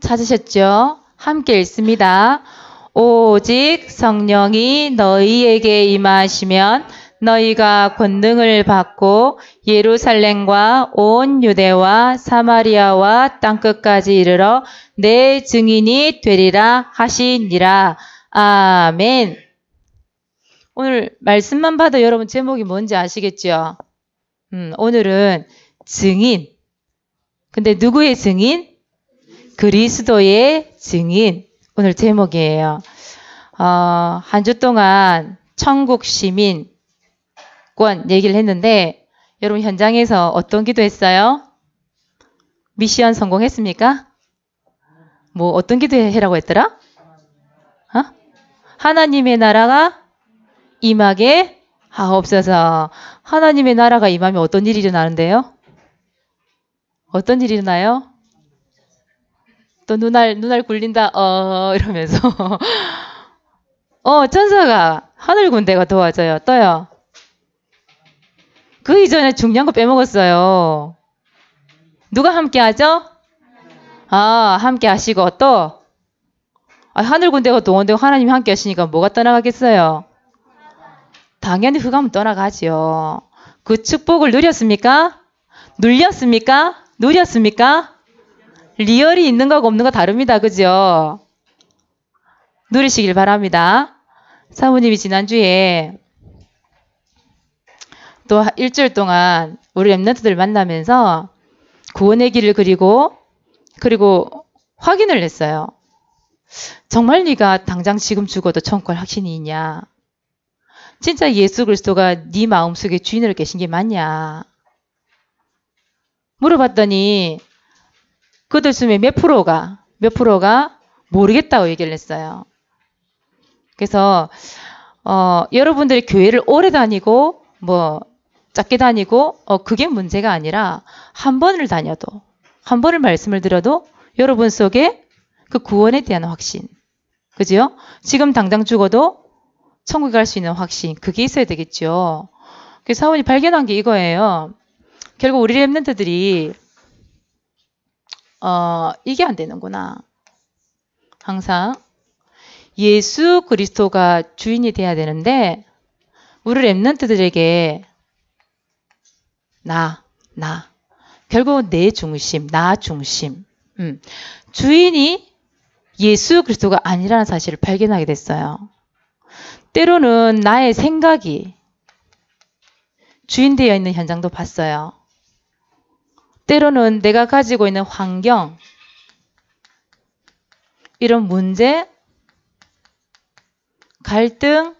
찾으셨죠? 함께 읽습니다. 오직 성령이 너희에게 임하시면 너희가 권능을 받고 예루살렘과 온 유대와 사마리아와 땅끝까지 이르러 내 증인이 되리라 하시니라. 아멘. 오늘 말씀만 봐도 여러분 제목이 뭔지 아시겠죠? 오늘은 증인. 근데 누구의 증인? 그리스도의 증인. 오늘 제목이에요. 한 주 동안 천국 시민권 얘기를 했는데 여러분 현장에서 어떤 기도했어요? 미션 성공했습니까? 뭐 어떤 기도해라고 했더라? 하나님의 나라가 임하게 하옵소서. 하나님의 나라가 임하면 어떤 일이 일어나는데요? 어떤 일이 일어나요? 또 눈알 굴린다 이러면서 천사가 하늘 군대가 도와줘요. 또요. 그 이전에 중요한 거 빼먹었어요. 누가 함께 하죠? 함께 하시고 또 하늘 군대가 동원되고 하나님이 함께 하시니까 뭐가 떠나가겠어요? 당연히 흑암은 떠나가지요. 그 축복을 누렸습니까? 눌렸습니까? 누렸습니까? 리얼이 있는 거하고 없는 거 다릅니다. 그죠? 누리시길 바랍니다. 사모님이 지난주에 또 일주일 동안 우리 랩런트들 만나면서 구원의 길을 그리고 확인을 했어요. 정말 네가 당장 지금 죽어도 천국 갈 확신이 있냐? 진짜 예수 그리스도가 네 마음속에 주인으로 계신 게 맞냐? 물어봤더니 그들 중에 몇 프로가 모르겠다고 얘기를 했어요. 그래서 여러분들이 교회를 오래 다니고 뭐 짧게 다니고 그게 문제가 아니라 한 번을 다녀도 한 번을 말씀을 들어도 여러분 속에 그 구원에 대한 확신, 그죠? 지금 당장 죽어도 천국에 갈 수 있는 확신, 그게 있어야 되겠죠. 그래서 사원이 발견한 게 이거예요. 결국 우리 랩런트들이 이게 안 되는구나. 항상 예수 그리스도가 주인이 돼야 되는데 우리 랩런트들에게 결국은 내 중심, 나 중심. 주인이 예수 그리스도가 아니라는 사실을 발견하게 됐어요. 때로는 나의 생각이 주인되어 있는 현장도 봤어요. 때로는 내가 가지고 있는 환경, 이런 문제, 갈등,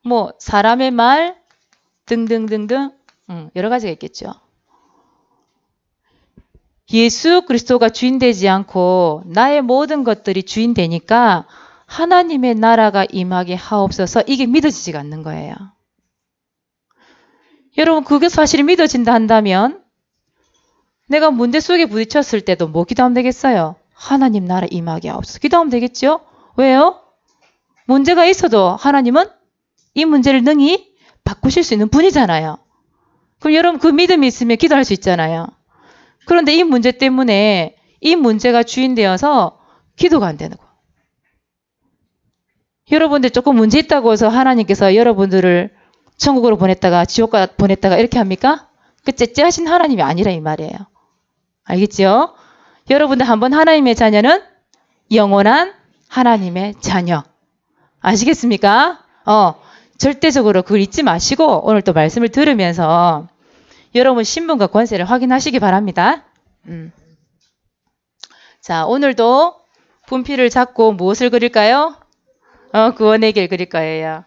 뭐 사람의 말 등등등등 여러 가지가 있겠죠. 예수 그리스도가 주인 되지 않고 나의 모든 것들이 주인 되니까 하나님의 나라가 임하게 하옵소서, 이게 믿어지지가 않는 거예요. 여러분 그게 사실이 믿어진다 한다면 내가 문제 속에 부딪혔을 때도 뭐 기도하면 되겠어요? 하나님 나라 임하게 하옵소서 기도하면 되겠죠? 왜요? 문제가 있어도 하나님은 이 문제를 능히 바꾸실 수 있는 분이잖아요. 그럼 여러분 그 믿음이 있으면 기도할 수 있잖아요. 그런데 이 문제 때문에 이 문제가 주인 되어서 기도가 안 되는 거예요. 여러분들 조금 문제 있다고 해서 하나님께서 여러분들을 천국으로 보냈다가 지옥가 보냈다가 이렇게 합니까? 그 째째하신 하나님이 아니라 이 말이에요. 알겠죠? 여러분들 한번 하나님의 자녀는 영원한 하나님의 자녀. 아시겠습니까? 절대적으로 그걸 잊지 마시고 오늘 또 말씀을 들으면서 여러분 신분과 권세를 확인하시기 바랍니다. 자, 오늘도 분필을 잡고 무엇을 그릴까요? 구원의 길 그릴 거예요.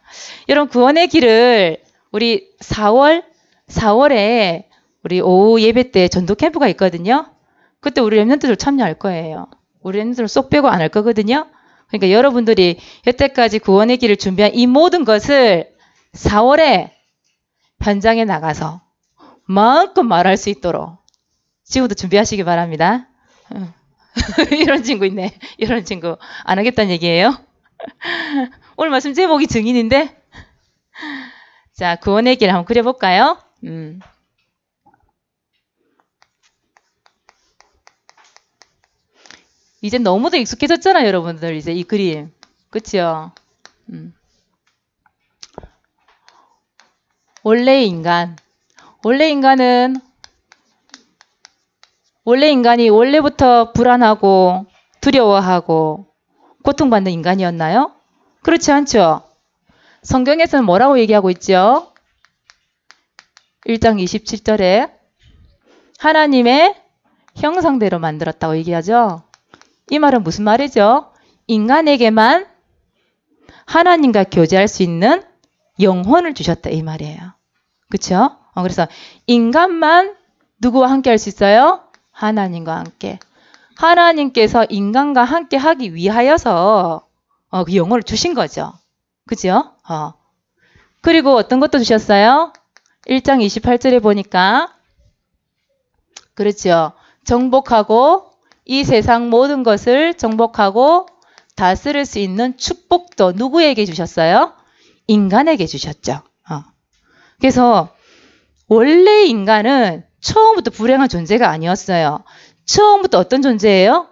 여러분 구원의 길을 우리 4월에 우리 오후 예배 때 전도 캠프가 있거든요. 그때 우리 랩런트들 참여할 거예요. 우리 랩런트들 쏙 빼고 안 할 거거든요. 그러니까 여러분들이 여태까지 구원의 길을 준비한 이 모든 것을 4월에 현장에 나가서 마음껏 말할 수 있도록 지금부터 준비하시기 바랍니다. 이런 친구 있네. 이런 친구 안 하겠다는 얘기예요. 오늘 말씀 제목이 증인인데 자, 구원의 길 한번 그려볼까요? 이제 너무도 익숙해졌잖아요, 여러분들. 이제 이 그림. 그치요? 원래 인간. 원래 인간이 원래부터 불안하고 두려워하고 고통받는 인간이었나요? 그렇지 않죠? 성경에서는 뭐라고 얘기하고 있죠? 1장 27절에 하나님의 형상대로 만들었다고 얘기하죠? 이 말은 무슨 말이죠? 인간에게만 하나님과 교제할 수 있는 영혼을 주셨다 이 말이에요. 그렇죠? 그래서 인간만 누구와 함께 할 수 있어요? 하나님과 함께. 하나님께서 인간과 함께 하기 위하여서 그 영혼을 주신 거죠. 그죠? 그리고 어떤 것도 주셨어요? 1장 28절에 보니까 그렇죠. 정복하고 이 세상 모든 것을 정복하고 다스릴 수 있는 축복도 누구에게 주셨어요? 인간에게 주셨죠. 그래서 원래 인간은 처음부터 불행한 존재가 아니었어요. 처음부터 어떤 존재예요?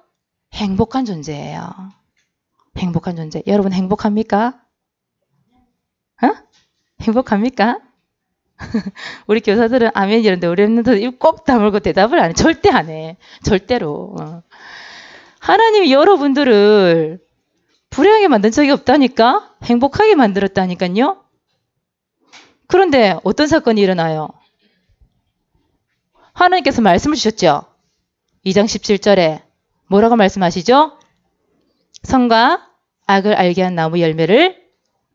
행복한 존재예요. 행복한 존재. 여러분 행복합니까? 행복합니까? 우리 교사들은 아멘 이런데 우리 랩런트들 입 꼭 다물고 대답을 안 해. 절대 안 해. 절대로. 하나님이 여러분들을 불행하게 만든 적이 없다니까? 행복하게 만들었다니까요? 그런데 어떤 사건이 일어나요? 하나님께서 말씀을 주셨죠? 2장 17절에 뭐라고 말씀하시죠? 선과 악을 알게 한 나무 열매를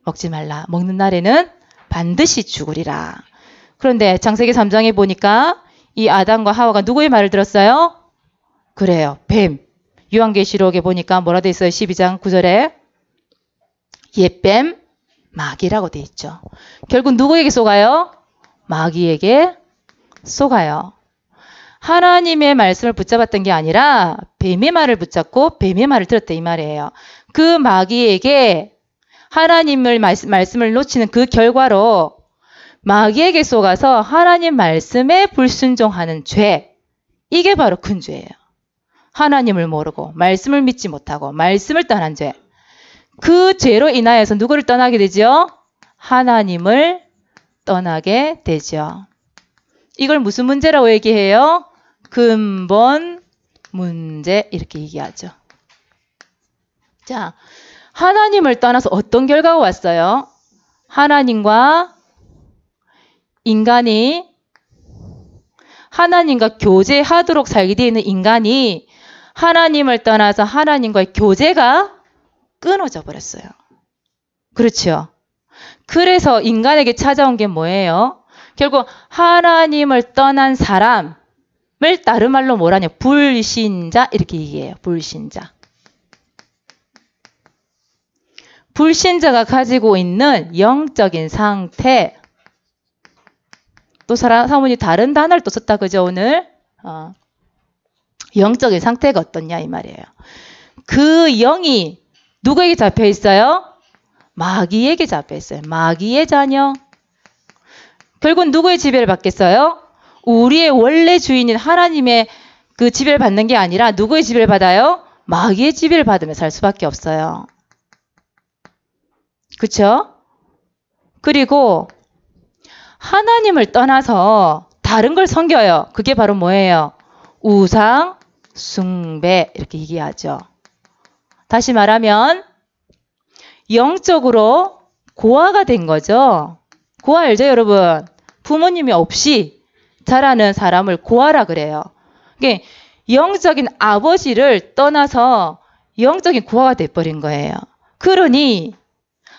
먹지 말라. 먹는 날에는 반드시 죽으리라. 그런데 창세기 3장에 보니까 이 아담과 하와가 누구의 말을 들었어요? 그래요. 뱀. 요한계시록에 보니까 뭐라 돼 있어요? 12장 9절에 옛뱀 마귀라고 돼 있죠. 결국 누구에게 속아요? 마귀에게 속아요. 하나님의 말씀을 붙잡았던 게 아니라 뱀의 말을 붙잡고 뱀의 말을 들었다 이 말이에요. 그 마귀에게 하나님을 말씀을 놓치는 그 결과로 마귀에게 속아서 하나님 말씀에 불순종하는 죄. 이게 바로 큰 죄예요. 하나님을 모르고 말씀을 믿지 못하고 말씀을 떠난 죄. 그 죄로 인하여서 누구를 떠나게 되죠? 하나님을 떠나게 되죠. 이걸 무슨 문제라고 얘기해요? 근본 문제 이렇게 얘기하죠. 자, 하나님을 떠나서 어떤 결과가 왔어요? 하나님과 인간이 하나님과 교제하도록 살게 되어 있는 인간이 하나님을 떠나서 하나님과의 교제가 끊어져 버렸어요. 그렇죠? 그래서 인간에게 찾아온 게 뭐예요? 결국 하나님을 떠난 사람을 다른 말로 뭐라냐? 불신자 이렇게 얘기해요. 불신자. 불신자가 가지고 있는 영적인 상태. 또 사모님 다른 단어를 또 썼다 그죠 오늘? 영적인 상태가 어떻냐 이 말이에요. 그 영이 누구에게 잡혀 있어요? 마귀에게 잡혀 있어요. 마귀의 자녀. 결국 누구의 지배를 받겠어요? 우리의 원래 주인인 하나님의 그 지배를 받는 게 아니라 누구의 지배를 받아요? 마귀의 지배를 받으며 살 수밖에 없어요. 그쵸? 그리고 하나님을 떠나서 다른 걸 섬겨요. 그게 바로 뭐예요? 우상, 숭배 이렇게 얘기하죠. 다시 말하면 영적으로 고아가 된 거죠. 고아 알죠 여러분? 부모님이 없이 자라는 사람을 고아라 그래요. 그게 영적인 아버지를 떠나서 영적인 고아가 돼버린 거예요. 그러니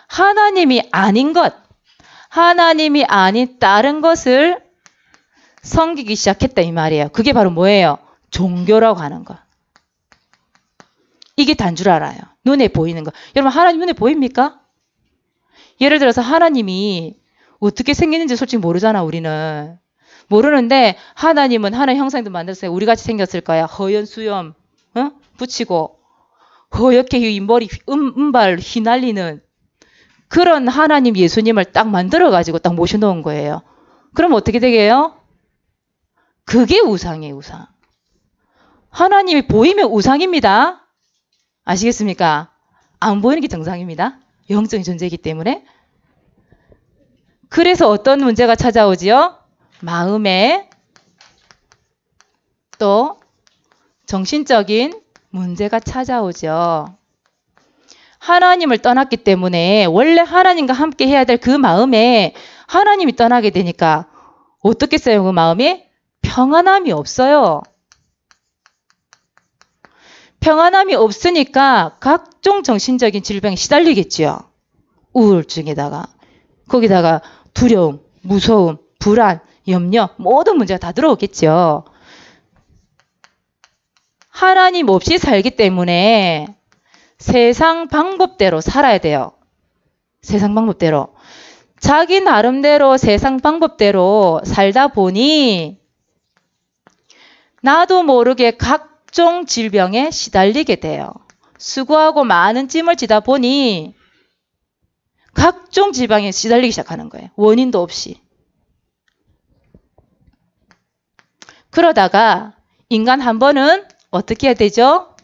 하나님이 아닌 것, 하나님이 아닌 다른 것을 섬기기 시작했다 이 말이에요. 그게 바로 뭐예요? 종교라고 하는 것. 이게 단 줄 알아요. 눈에 보이는 거. 여러분 하나님 눈에 보입니까? 예를 들어서 하나님이 어떻게 생기는지 솔직히 모르잖아 우리는. 모르는데 하나님은 하나님 형상도 만들었어요. 우리같이 생겼을 거야. 허연 수염 붙이고 허옇게 이 머리 은발 휘날리는 그런 하나님 예수님을 딱 만들어가지고 딱 모셔놓은 거예요. 그럼 어떻게 되게요? 그게 우상이에요, 우상. 하나님이 보이면 우상입니다. 아시겠습니까? 안 보이는 게 정상입니다. 영적인 존재이기 때문에. 그래서 어떤 문제가 찾아오지요? 마음에 또 정신적인 문제가 찾아오죠. 하나님을 떠났기 때문에 원래 하나님과 함께 해야 될 그 마음에 하나님이 떠나게 되니까 어떻겠어요? 그 마음이 평안함이 없어요. 평안함이 없으니까 각종 정신적인 질병에 시달리겠지요. 우울증에다가 거기다가 두려움, 무서움, 불안, 염려 모든 문제가 다 들어오겠죠. 하나님 없이 살기 때문에 세상 방법대로 살아야 돼요. 세상 방법대로. 자기 나름대로 세상 방법대로 살다 보니 나도 모르게 각종 질병에 시달리게 돼요. 수고하고 많은 찜을 지다 보니 각종 질병에 시달리기 시작하는 거예요. 원인도 없이. 그러다가 인간 한 번은 어떻게 해야 되죠?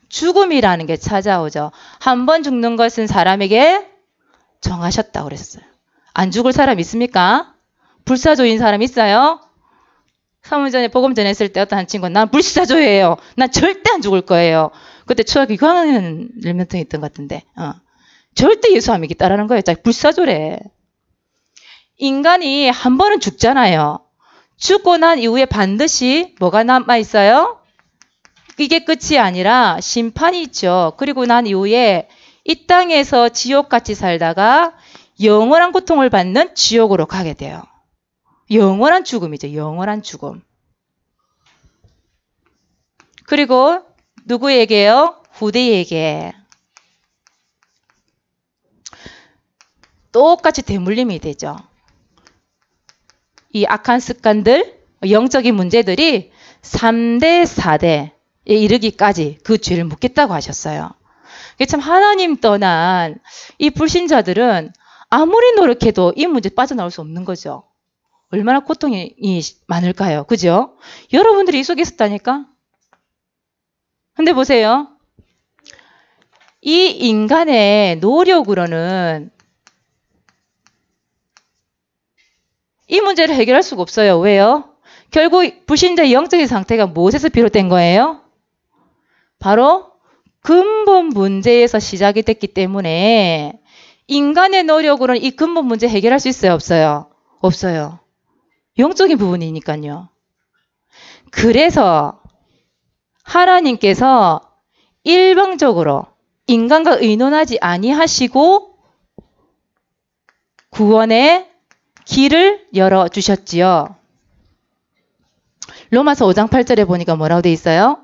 죽음이라는 게 찾아오죠. 한 번 죽는 것은 사람에게 정하셨다고 그랬어요. 안 죽을 사람 있습니까? 불사조인 사람 있어요? 3일 전에 복음 전했을 때 어떤 한 친구가 난 불사조예요. 난 절대 안 죽을 거예요. 그때 초등학교 6학년 몇 명 있던 것 같은데 절대 예수 안 믿겠다라는 거예요. 불사조래. 인간이 한 번은 죽잖아요. 죽고 난 이후에 반드시 뭐가 남아있어요? 이게 끝이 아니라 심판이 있죠. 그리고 난 이후에 이 땅에서 지옥같이 살다가 영원한 고통을 받는 지옥으로 가게 돼요. 영원한 죽음이죠. 영원한 죽음. 그리고 누구에게요? 후대에게. 똑같이 대물림이 되죠. 이 악한 습관들, 영적인 문제들이 3대, 4대에 이르기까지 그 죄를 묻겠다고 하셨어요. 참 하나님 떠난 이 불신자들은 아무리 노력해도 이 문제 빠져나올 수 없는 거죠. 얼마나 고통이 많을까요? 그죠? 여러분들이 이 속에 있었다니까? 근데 보세요. 이 인간의 노력으로는 이 문제를 해결할 수가 없어요. 왜요? 결국 불신자의 영적인 상태가 무엇에서 비롯된 거예요? 바로 근본 문제에서 시작이 됐기 때문에 인간의 노력으로는 이 근본 문제 해결할 수 있어요? 없어요? 없어요. 영적인 부분이니까요. 그래서 하나님께서 일방적으로 인간과 의논하지 아니하시고 구원의 길을 열어주셨지요. 로마서 5장 8절에 보니까 뭐라고 돼 있어요?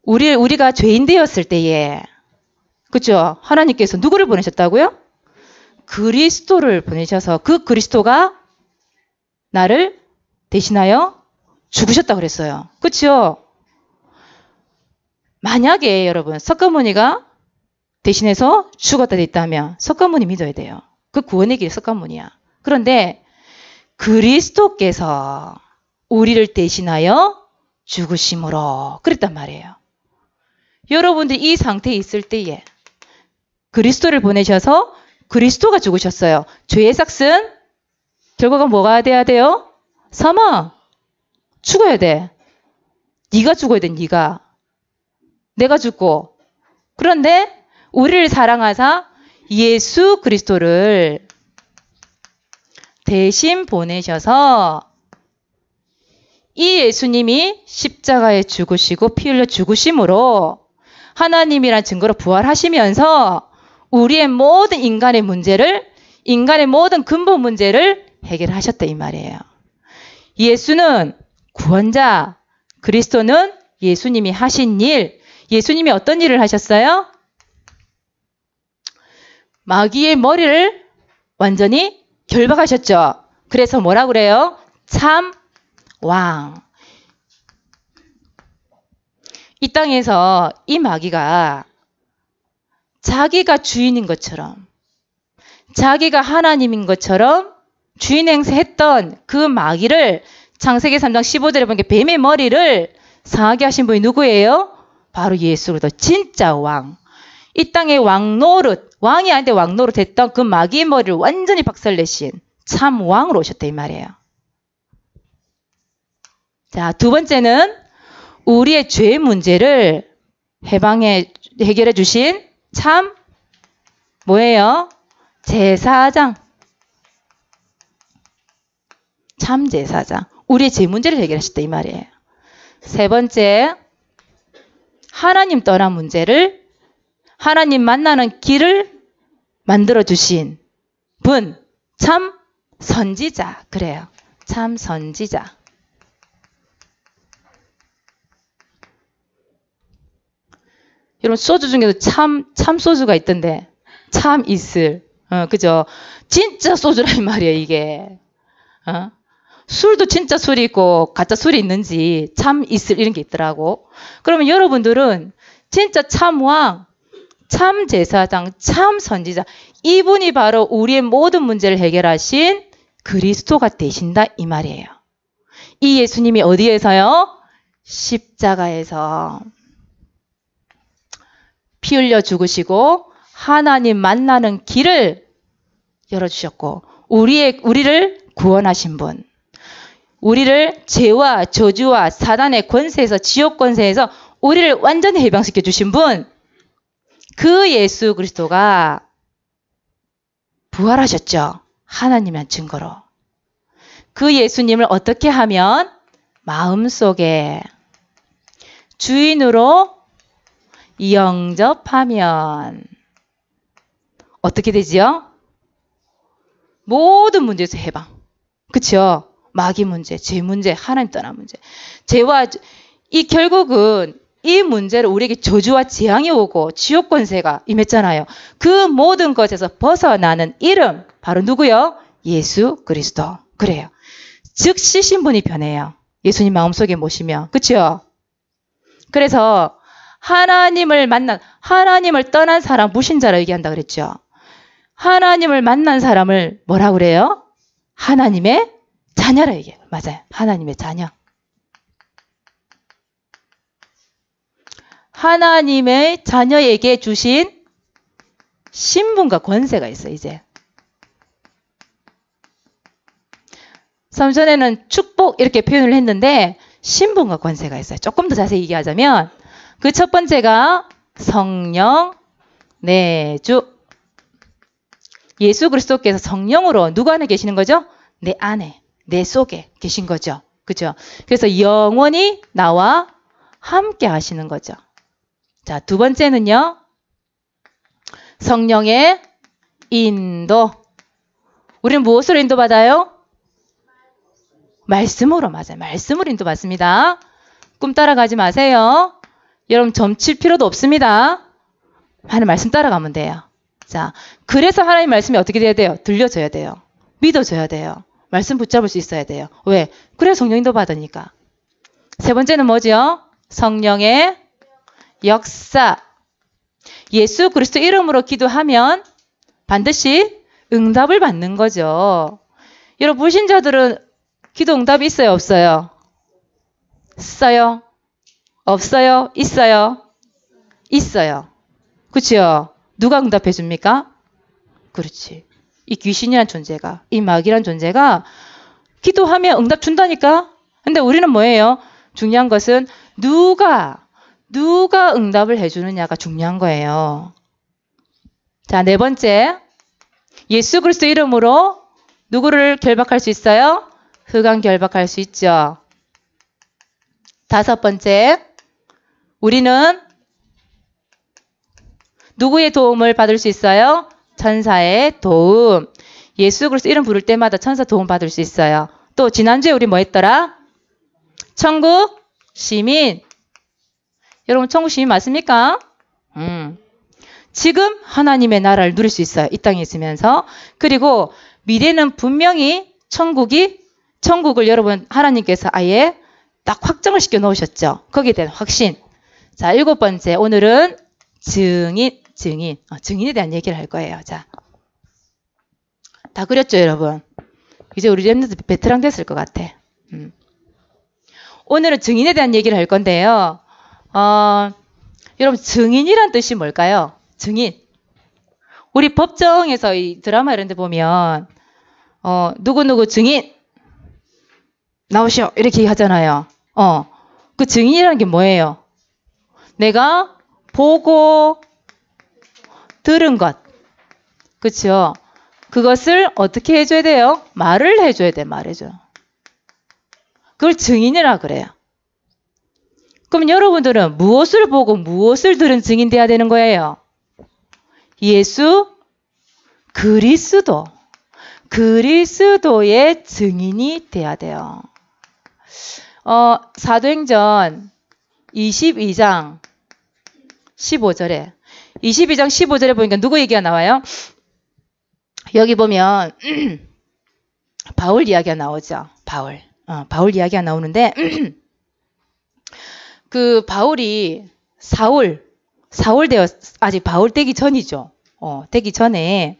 우리가 죄인 되었을 때에, 그죠? 하나님께서 누구를 보내셨다고요? 그리스도를 보내셔서 그 그리스도가 나를 대신하여 죽으셨다고 그랬어요. 그렇죠? 만약에 여러분 석가모니가 대신해서 죽었다 됐다면 석가모니 믿어야 돼요. 그 구원의 길 석가모니야. 그런데 그리스도께서 우리를 대신하여 죽으심으로 그랬단 말이에요. 여러분들이 이 상태에 있을 때에 그리스도를 보내셔서 그리스도가 죽으셨어요. 죄의 삭은 결과가 뭐가 돼야 돼요? 사망. 죽어야 돼. 네가 죽어야 돼. 네가. 내가 죽고. 그런데 우리를 사랑하사 예수 그리스도를 대신 보내셔서 이 예수님이 십자가에 죽으시고 피 흘려 죽으심으로 하나님이란 증거로 부활하시면서 우리의 모든 인간의 문제를, 인간의 모든 근본 문제를 해결하셨다 이 말이에요. 예수는 구원자, 그리스도는 예수님이 하신 일, 예수님이 어떤 일을 하셨어요? 마귀의 머리를 완전히 결박하셨죠. 그래서 뭐라 그래요? 참 왕. 이 땅에서 이 마귀가 자기가 주인인 것처럼, 자기가 하나님인 것처럼 주인 행세했던 그 마귀를 창세기 3장 15절에 보니까 뱀의 머리를 상하게 하신 분이 누구예요? 바로 예수 그리스도 진짜 왕. 이 땅의 왕 노릇, 왕이 아닌데 왕 노릇 했던 그 마귀의 머리를 완전히 박살내신 참 왕으로 오셨다 이 말이에요. 자, 두 번째는 우리의 죄 문제를 해결해 주신 참 뭐예요? 제사장. 참 제사장. 우리의 죄 문제를 해결하셨다 이 말이에요. 세 번째, 하나님 떠난 문제를 하나님 만나는 길을 만들어 주신 분, 참 선지자. 그래요. 참 선지자. 여러분 소주 중에도 참 소주가 있던데 참 이슬. 그죠? 진짜 소주라 이 말이에요 이게. 술도 진짜 술이 있고 가짜 술이 있는지 참 이슬 이런 게 있더라고. 그러면 여러분들은 진짜 참 왕, 참 제사장, 참 선지자 이분이 바로 우리의 모든 문제를 해결하신 그리스도가 되신다 이 말이에요. 이 예수님이 어디에서요? 십자가에서 피 흘려 죽으시고 하나님 만나는 길을 열어주셨고 우리를 구원하신 분. 우리를 죄와 저주와 사단의 권세에서 지옥 권세에서 우리를 완전히 해방시켜 주신 분. 그 예수 그리스도가 부활하셨죠. 하나님의 증거로. 그 예수님을 어떻게 하면 마음속에 주인으로 영접하면 어떻게 되지요? 모든 문제에서 해방. 그쵸? 마귀 문제, 죄 문제, 하나님 떠난 문제. 죄와 결국은 이 문제를 우리에게 저주와 재앙이 오고 지옥 권세가 임했잖아요. 그 모든 것에서 벗어나는 이름 바로 누구요? 예수 그리스도. 그래요. 즉시 신분이 변해요. 예수님 마음속에 모시면. 그쵸? 그래서 하나님을 떠난 사람 무신자라 얘기한다 그랬죠. 하나님을 만난 사람을 뭐라 그래요? 하나님의 자녀라 얘기해요. 맞아요. 하나님의 자녀. 하나님의 자녀에게 주신 신분과 권세가 있어요, 이제. 전에는 축복 이렇게 표현을 했는데 신분과 권세가 있어요. 조금 더 자세히 얘기하자면 그 첫 번째가 성령 내주. 예수 그리스도께서 성령으로 누구 안에 계시는 거죠? 내 안에, 내 속에 계신 거죠. 그죠? 그래서 영원히 나와 함께 하시는 거죠. 자, 두 번째는요. 성령의 인도. 우리는 무엇으로 인도받아요? 말씀으로. 맞아요. 말씀으로 인도받습니다. 꿈 따라가지 마세요. 여러분 점칠 필요도 없습니다. 하나님 말씀 따라가면 돼요. 자, 그래서 하나님 말씀이 어떻게 돼야 돼요? 들려줘야 돼요. 믿어줘야 돼요. 말씀 붙잡을 수 있어야 돼요. 왜? 그래 성령 인도받으니까. 세 번째는 뭐죠? 성령의 역사. 예수 그리스도 이름으로 기도하면 반드시 응답을 받는 거죠. 여러분 불신자들은 기도 응답이 있어요? 없어요? 있어요? 없어요? 있어요? 있어요. 그렇죠? 누가 응답해 줍니까? 그렇지. 이 귀신이란 존재가, 이 마귀란 존재가 기도하면 응답 준다니까? 근데 우리는 뭐예요? 중요한 것은 누가 응답을 해주느냐가 중요한 거예요. 자, 네 번째. 예수 그리스도 이름으로 누구를 결박할 수 있어요? 흑암 결박할 수 있죠. 다섯 번째. 우리는 누구의 도움을 받을 수 있어요? 천사의 도움. 예수 그리스도 이름 부를 때마다 천사 도움 받을 수 있어요. 또 지난주에 우리 뭐 했더라? 천국 시민. 여러분 천국 시민 맞습니까? 지금 하나님의 나라를 누릴 수 있어요. 이 땅에 있으면서. 그리고 미래는 분명히 천국을 여러분 하나님께서 아예 딱 확정을 시켜 놓으셨죠. 거기에 대한 확신. 자, 일곱 번째. 오늘은 증인에 대한 얘기를 할 거예요. 자, 다 그렸죠, 여러분? 이제 우리 랩런트 베테랑 됐을 것 같아. 오늘은 증인에 대한 얘기를 할 건데요. 여러분, 증인이란 뜻이 뭘까요? 증인. 우리 법정에서 이 드라마 이런 데 보면, 누구누구 증인! 나오시오! 이렇게 하잖아요. 그 증인이라는 게 뭐예요? 내가 보고 들은 것. 그쵸? 그것을 어떻게 해줘야 돼요? 말을 해줘야 돼, 말해줘. 그걸 증인이라 그래요. 그럼 여러분들은 무엇을 보고 무엇을 들은 증인 돼야 되는 거예요? 예수 그리스도. 그리스도의 증인이 돼야 돼요. 사도행전 22장 15절에 22장 15절에 보니까 누구 얘기가 나와요? 여기 보면 바울 이야기가 나오죠. 바울 이야기가 나오는데 그 바울이 사울 아직 바울 되기 전이죠. 되기 전에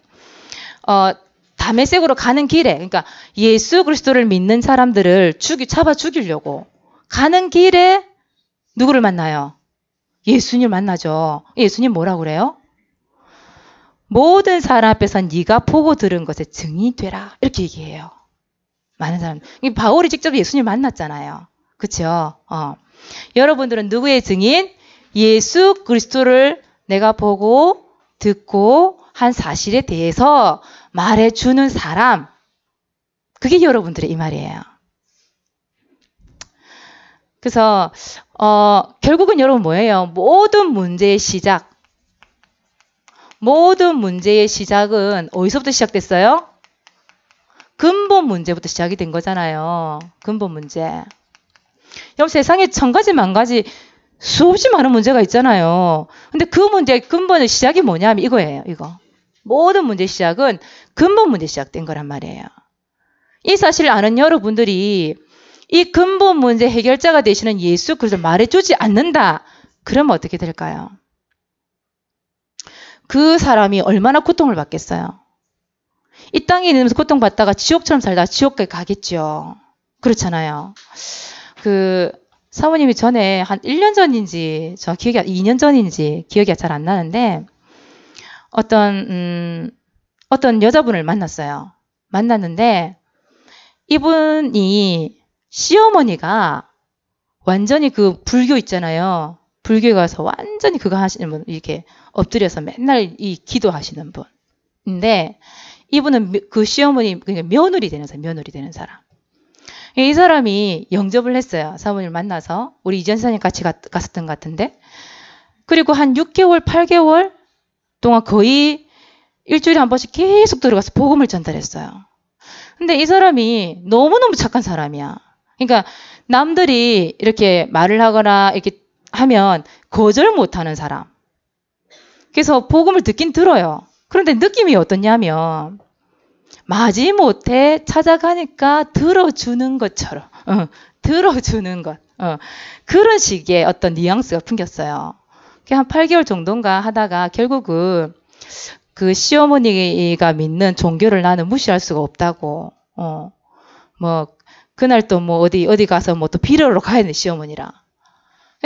다메섹으로 가는 길에, 그러니까 예수 그리스도를 믿는 사람들을 잡아 죽이려고 가는 길에 누구를 만나요? 예수님을 만나죠. 예수님 뭐라고 그래요? 모든 사람 앞에서 네가 보고 들은 것에 증인이 되라. 이렇게 얘기해요. 많은 사람. 바울이 직접 예수님 만났잖아요. 그렇죠? 여러분들은 누구의 증인? 예수 그리스도를 내가 보고 듣고 한 사실에 대해서 말해주는 사람. 그게 여러분들의 이 말이에요. 그래서 결국은 여러분 뭐예요? 모든 문제의 시작은 어디서부터 시작됐어요? 근본 문제부터 시작이 된 거잖아요. 근본 문제. 여러분 세상에 천가지 만가지 수없이 많은 문제가 있잖아요. 근데 그 문제의 근본의 시작이 뭐냐면 이거예요. 이거. 모든 문제의 시작은 근본 문제 시작된 거란 말이에요. 이 사실을 아는 여러분들이 이 근본 문제 해결자가 되시는 예수 그리스도를 말해주지 않는다. 그러면 어떻게 될까요? 그 사람이 얼마나 고통을 받겠어요? 이 땅에 있으면서 고통받다가 지옥처럼 살다가 지옥까지 가겠죠. 그렇잖아요. 사모님이 전에 한 1년 전인지, 2년 전인지 기억이 잘 안 나는데, 어떤 여자분을 만났어요. 만났는데, 이분이 시어머니가 완전히 그 불교 있잖아요. 불교에 가서 완전히 그거 하시는 분, 이렇게 엎드려서 맨날 이 기도하시는 분인데, 이분은 그 시어머니, 그러니까 며느리 되는 사람. 이 사람이 영접을 했어요. 사모님을 만나서. 우리 이전사님 같이 갔었던 것 같은데. 그리고 한 6개월, 8개월 동안 거의 일주일에 한 번씩 계속 들어가서 복음을 전달했어요. 근데 이 사람이 너무너무 착한 사람이야. 그러니까 남들이 이렇게 말을 하거나 이렇게 하면 거절 못하는 사람. 그래서 복음을 듣긴 들어요. 그런데 느낌이 어떠냐면 마지못해 찾아가니까 들어주는 것처럼 들어주는 것 그런 식의 어떤 뉘앙스가 풍겼어요. 한 8개월 정도인가 하다가 결국은 그 시어머니가 믿는 종교를 나는 무시할 수가 없다고 그날 또 어디 가서 또 비료로 가야 되는 시어머니라.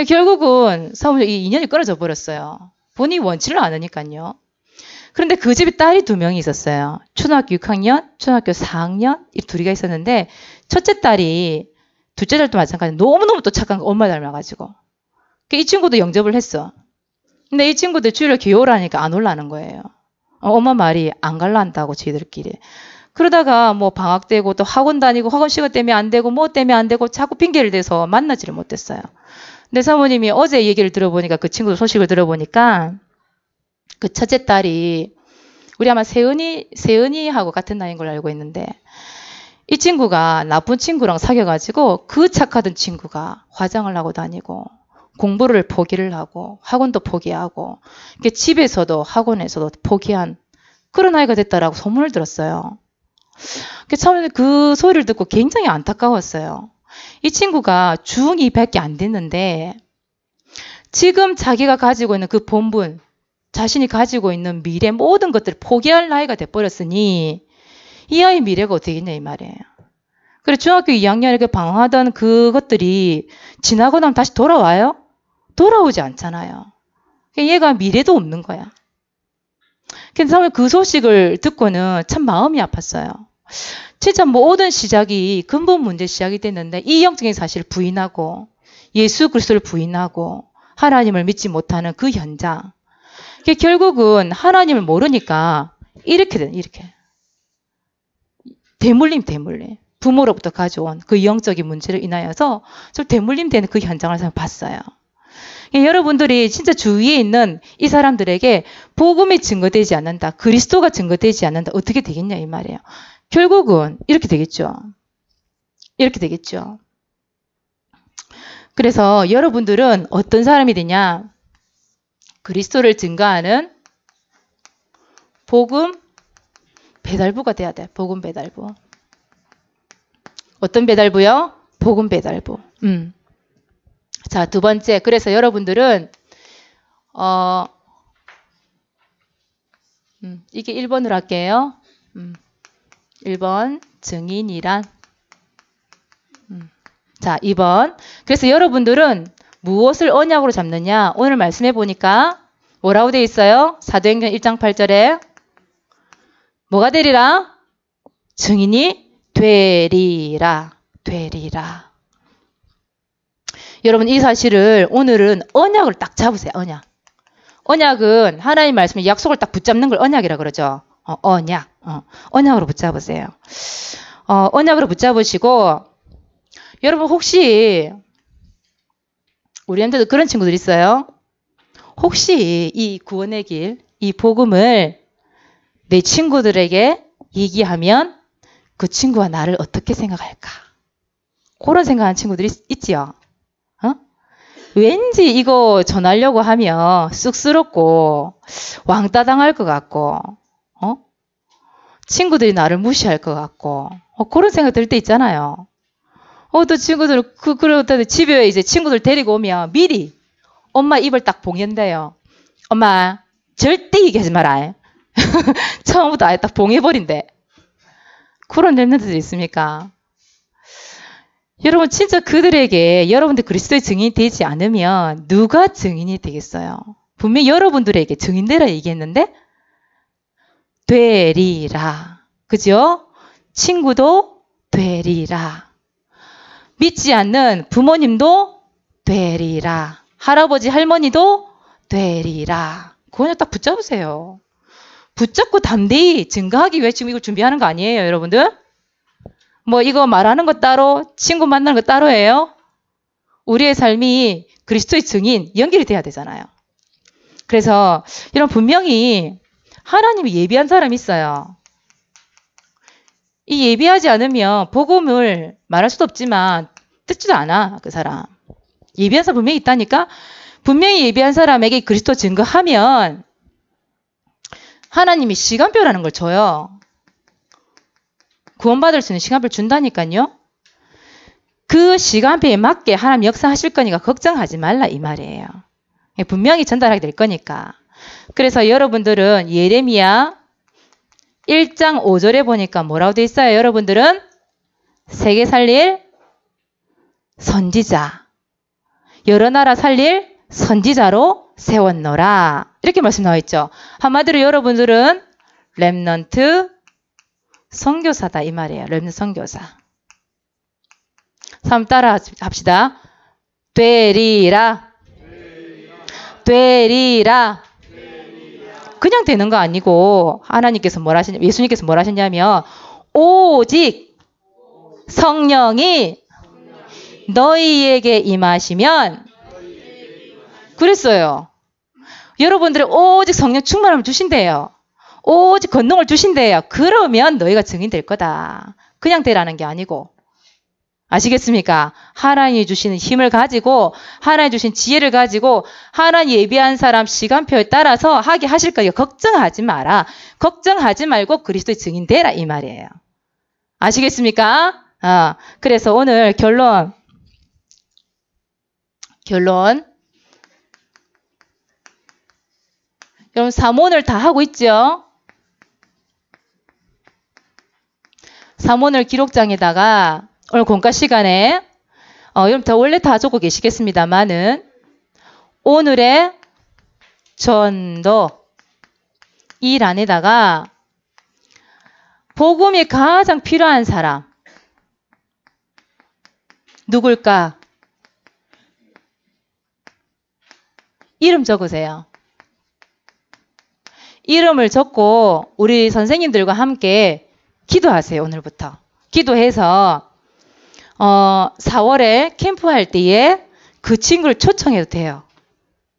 결국은 사모님 이 인연이 끊어져 버렸어요. 본인이 원치를 않으니까요. 그런데 그 집에 딸이 2명이 있었어요. 초등학교 6학년, 초등학교 4학년 이 둘이가 있었는데 첫째 딸이 둘째 딸도 마찬가지로 너무너무 또 착한 엄마 닮아가지고 이 친구도 영접을 했어. 근데 이 친구들 주일에 교회를 하니까 안 올라는 거예요. 엄마 말이 안 갈란다고 저희들끼리. 그러다가 방학 되고 또 학원 다니고 학원 시간 때문에 안 되고 때문에 안 되고 자꾸 핑계를 대서 만나지를 못했어요. 근데 사모님이 어제 얘기를 들어보니까 그 친구들 소식을 들어보니까 그 첫째 딸이 우리 아마 세은이하고 같은 나이인 걸로 알고 있는데 이 친구가 나쁜 친구랑 사귀어가지고 그 착하던 친구가 화장을 하고 다니고 공부를 포기를 하고 학원도 포기하고 집에서도 학원에서도 포기한 그런 아이가 됐다라고 소문을 들었어요. 처음에 그 소리를 듣고 굉장히 안타까웠어요. 이 친구가 중2밖에 안 됐는데 지금 자기가 가지고 있는 그 본분 자신이 가지고 있는 미래 모든 것들을 포기할 나이가 돼버렸으니 이 아이 미래가 어떻게 있냐 이 말이에요. 그래 중학교 2학년에 그 방황하던 그것들이 지나고 나면 다시 돌아와요? 돌아오지 않잖아요. 얘가 미래도 없는 거야. 그래서 그 소식을 듣고는 참 마음이 아팠어요. 진짜 모든 시작이 근본 문제 시작이 됐는데 이 영적인 사실을 부인하고 예수 그리스도를 부인하고 하나님을 믿지 못하는 그 현장. 결국은 하나님을 모르니까 이렇게 돼, 이렇게. 대물림. 부모로부터 가져온 그 영적인 문제로 인하여서 좀 대물림 되는 그 현장을 봤어요. 여러분들이 진짜 주위에 있는 이 사람들에게 복음이 증거되지 않는다. 그리스도가 증거되지 않는다. 어떻게 되겠냐 이 말이에요. 결국은 이렇게 되겠죠. 이렇게 되겠죠. 그래서 여러분들은 어떤 사람이 되냐? 그리스도를 증거하는 복음 배달부가 돼야 돼. 복음 배달부. 어떤 배달부요? 복음 배달부. 자, 두 번째. 그래서 여러분들은 이게 1번으로 할게요. 1번 증인이란. 자, 2번. 그래서 여러분들은 무엇을 언약으로 잡느냐? 오늘 말씀해 보니까 뭐라고 돼 있어요? 사도행전 1장 8절에 뭐가 되리라? 증인이 되리라. 여러분 이 사실을 오늘은 언약을 딱 잡으세요. 언약은 하나님 말씀에 약속을 딱 붙잡는 걸 언약이라 그러죠. 언약. 언약으로 붙잡으세요. 언약으로 붙잡으시고 여러분 혹시 우리한테도 그런 친구들 있어요? 혹시 이 구원의 길, 이 복음을 내 친구들에게 얘기하면 그 친구가 나를 어떻게 생각할까? 그런 생각하는 친구들이 있지요. 왠지 이거 전하려고 하면 쑥스럽고 왕따 당할 것 같고 친구들이 나를 무시할 것 같고 그런 생각 들 때 있잖아요. 또 친구들 그러다 집에 이제 친구들 데리고 오면 미리 엄마 입을 딱 봉연대요. 엄마 절대 얘기하지 마라. 처음부터 아예 딱 봉해버린대. 그런 랩런트들이 있습니까? 여러분 진짜 그들에게 여러분들 그리스도의 증인이 되지 않으면 누가 증인이 되겠어요? 분명히 여러분들에게 증인되라 얘기했는데 되리라. 그죠? 친구도 되리라. 믿지 않는 부모님도 되리라. 할아버지 할머니도 되리라. 그거는 딱 붙잡으세요. 붙잡고 담대히 증거하기 위해 지금 이걸 준비하는 거 아니에요, 여러분들? 뭐 이거 말하는 거 따로, 친구 만나는 거 따로예요? 우리의 삶이 그리스도의 증인, 연결이 돼야 되잖아요. 그래서 이런 분명히 하나님이 예비한 사람이 있어요. 이 예비하지 않으면 복음을 말할 수도 없지만 듣지도 않아, 그 사람. 예비한 사람 분명히 있다니까? 분명히 예비한 사람에게 그리스도 증거하면 하나님이 시간표라는 걸 줘요. 구원받을 수 있는 시간표를 준다니까요. 그 시간표에 맞게 하나님 역사하실 거니까 걱정하지 말라 이 말이에요. 분명히 전달하게 될 거니까. 그래서 여러분들은 예레미야 1장 5절에 보니까 뭐라고 돼 있어요? 여러분들은 세계 살릴 선지자, 여러 나라 살릴 선지자로 세웠노라. 이렇게 말씀 나와 있죠. 한마디로 여러분들은 렘넌트 선교사다 이 말이에요. 렘넌트 선교사. 한번 따라 합시다. 되리라. 그냥 되는 거 아니고 하나님께서 뭘 하시냐, 예수님께서 뭘 하셨냐면 오직 성령이 너희에게 임하시면 그랬어요. 여러분들의 오직 성령 충만함을 주신대요. 오직 권능을 주신대요. 그러면 너희가 증인 될 거다. 그냥 되라는 게 아니고. 아시겠습니까? 하나님이 주시는 힘을 가지고 하나님이 주신 지혜를 가지고 하나님 예비한 사람 시간표에 따라서 하게 하실 거예요. 걱정하지 마라. 걱정하지 말고 그리스도의 증인 되라 이 말이에요. 아시겠습니까? 그래서 오늘 결론 여러분 사모를 다 하고 있죠? 사모를 기록장에다가 오늘 공과 시간에 여러분 다 원래 다 적고 계시겠습니다만은 오늘의 전도 이 란에다가 복음이 가장 필요한 사람 누굴까? 이름 적으세요. 이름을 적고 우리 선생님들과 함께 기도하세요. 오늘부터. 기도해서 4월에 캠프할 때에 그 친구를 초청해도 돼요.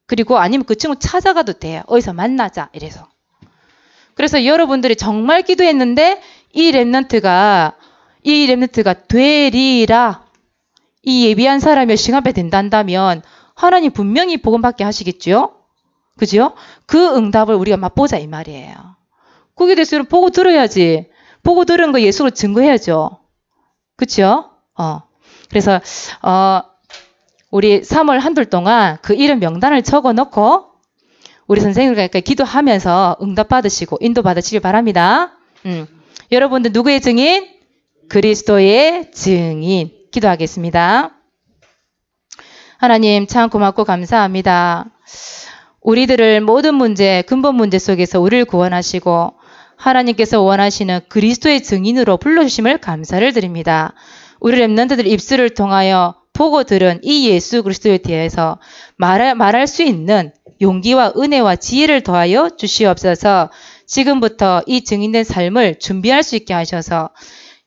그리고 아니면 그 친구 찾아가도 돼요. 어디서 만나자 이래서. 그래서 여러분들이 정말 기도했는데 이 렘넌트가 되리라. 이 예비한 사람이 몇 시간 앞에 된다면 하나님 분명히 복음 받게 하시겠죠? 그죠? 그 응답을 우리가 맛보자 이 말이에요. 그게 됐으면 보고 들어야지. 보고 들은 거 예수로 증거해야죠. 그쵸? 그래서 우리 3월 한 달 동안 그 이름 명단을 적어 놓고 우리 선생님과 기도하면서 응답 받으시고 인도 받으시길 바랍니다. 여러분들 누구의 증인? 그리스도의 증인. 기도하겠습니다. 하나님 참 고맙고 감사합니다. 우리들을 모든 문제, 근본 문제 속에서 우리를 구원하시고 하나님께서 원하시는 그리스도의 증인으로 불러주심을 감사를 드립니다. 우리 렘넌트들 입술을 통하여 보고 들은 이 예수 그리스도에 대해서 말할 수 있는 용기와 은혜와 지혜를 더하여 주시옵소서. 지금부터 이 증인된 삶을 준비할 수 있게 하셔서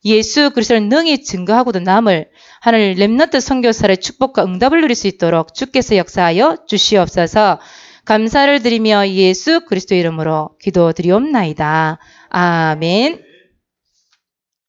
예수 그리스도를 능히 증거하고도 남을 하늘 렘넌트 선교사의 축복과 응답을 누릴 수 있도록 주께서 역사하여 주시옵소서. 감사를 드리며 예수 그리스도 이름으로 기도드리옵나이다. 아멘.